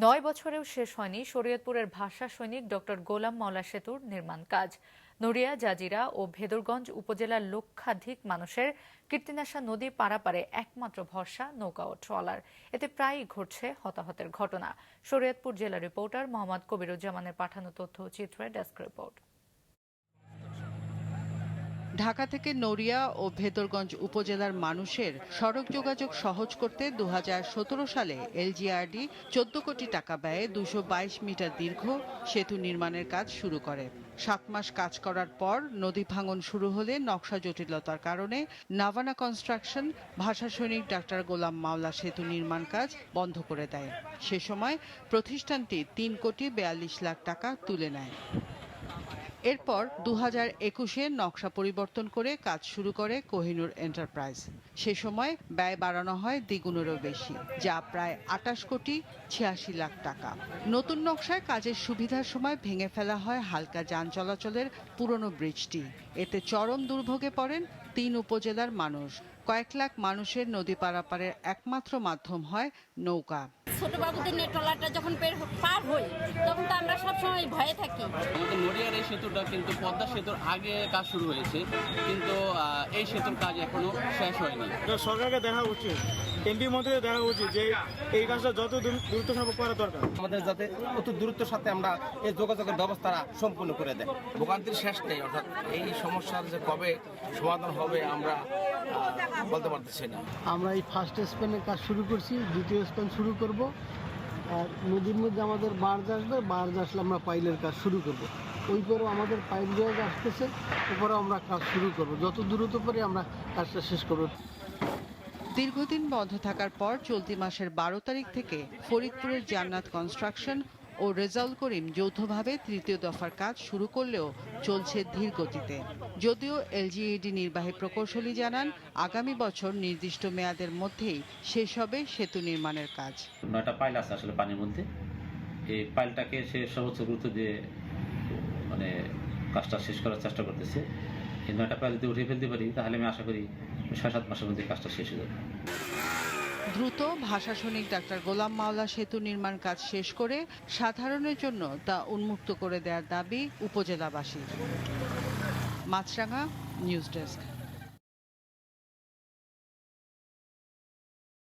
9 বছরেও শেষ হয়নি শরীয়তপুরের ভাষা সৈনিক ডক্টর গোলাম মাওলা সেতুর নির্মাণ কাজ। নড়িয়া, জাজিরা ও ভেদরগঞ্জ উপজেলার লক্ষাধিক মানুষের কীর্তিনাশা নদী পারাপারে একমাত্র ভরসা নৌকা ও ট্রলার। এতে প্রায়ই ঘটছে হতাহতের ঘটনা। শরীয়তপুর জেলা রিপোর্টার মোহাম্মদ কবিরুজ্জামানের পাঠানো তথ্য চিত্রে ডেস্ক রিপোর্ট। ঢাকা থেকে নড়িয়া ও ভেদরগঞ্জ উপজেলার মানুষের সড়ক যোগাযোগ সহজ করতে 2017 সালে এলজিআরডি 14 কোটি টাকা ব্যয়ে 222 মিটার দীর্ঘ সেতু নির্মাণের কাজ শুরু করে। 7 মাস কাজ করার পর নদী ভাঙন শুরু হলে নকশা জটিলতার কারণে নাভানা কনস্ট্রাকশন ভাষা সৈনিক ডাক্তার গোলাম মাওলা সেতু নির্মাণ কাজ বন্ধ করে দেয়। সে সময় প্রতিষ্ঠানটি 3 কোটি 42 লাখ টাকা তুলে নেয়। এরপর 2021-এ নকশা পরিবর্তন করে কাজ শুরু করে কোহিনুর এন্টারপ্রাইজ। সে সময় ব্যয় বাড়ানো হয় দ্বিগুণেরও বেশি, যা প্রায় 28 কোটি 86 লাখ টাকা। নতুন নকশায় কাজের সুবিধার সময় ভেঙে ফেলা হয় হালকা যান চলাচলের পুরনো ব্রিজটি। এতে চরম দুর্ভোগে পড়েন 3 উপজেলার মানুষ। কয়েক লাখ মানুষের নদী পারাপারের একমাত্র মাধ্যম হয় নৌকা। ছোট বাবুদের নিয়ে ট্রলারটা যখন পার হই তখন তো আমরা সবসময় ভয়ে থাকি। আমাদের নড়িয়ার এই সেতুটা কিন্তু পদ্মা সেতুর আগে কাজ শুরু হয়েছে, কিন্তু এই সেতুর কাজ এখনো শেষ হয়নি। সরকারকে দেখা উচিত, এমপি মন্ত্রীদের দেখা উচিত যে এই কাজটা যত দ্রুত সম্ভব করা দরকার। আমাদের যাতে অত দ্রুতের সাথে আমরা এই যোগাযোগের ব্যবস্থা সম্পূর্ণ করে দেয়। ভোগান্তির শেষ নেই, অর্থাৎ এই সমস্যার যে কবে সমাধান হবে আমরা বলতে পারতেছি না। আমরা এই ফার্স্ট স্প্যানের কাজ শুরু করছি, দ্বিতীয় স্প্যান শুরু করব। আর নদীর মধ্যে আমাদের বার্জ আসবে, বার্জ আসলে আমরা পাইলের কাজ শুরু করব। ওই পরেও আমাদের পাইপ জায়গা আসতেছে, এরপরেও আমরা কাজ শুরু করব। যত দ্রুত করে আমরা কাজটা শেষ করব। দীর্ঘদিন বন্ধ থাকার পর চলতি মাসের 12 তারিখ থেকে ফরিদপুরের জান্নাত কনস্ট্রাকশন ও রেজাউল করিম যৌথভাবে তৃতীয় দফার কাজ শুরু করলেও চলছে ধীর গতিতে। যদিও এলজিইডি নির্বাহী প্রকৌশলী জানান, আগামী বছর নির্দিষ্ট মেয়াদের মধ্যেই শেষ হবে সেতু নির্মাণের কাজ। 9টা পাইল আছে আসলে পানির মধ্যে, এই পাইলটাকে সে সর্বোচ্চ গুরুত্ব দিয়ে কাজটা শেষ করার চেষ্টা করতেছে। এই 9টা পাইল যদি উঠে ফেলতে পারি তাহলে আমি আশা করি 6-7 মাসের মধ্যে কাজটা শেষ হয়ে যাবে। দ্রুত ভাষা সৈনিক ডাক্তার গোলাম মাওলা সেতু নির্মাণ কাজ শেষ করে সাধারণের জন্য তা উন্মুক্ত করে দেওয়ার দাবি উপজেলাবাসীর। মাছরাঙা নিউজ ডেস্ক।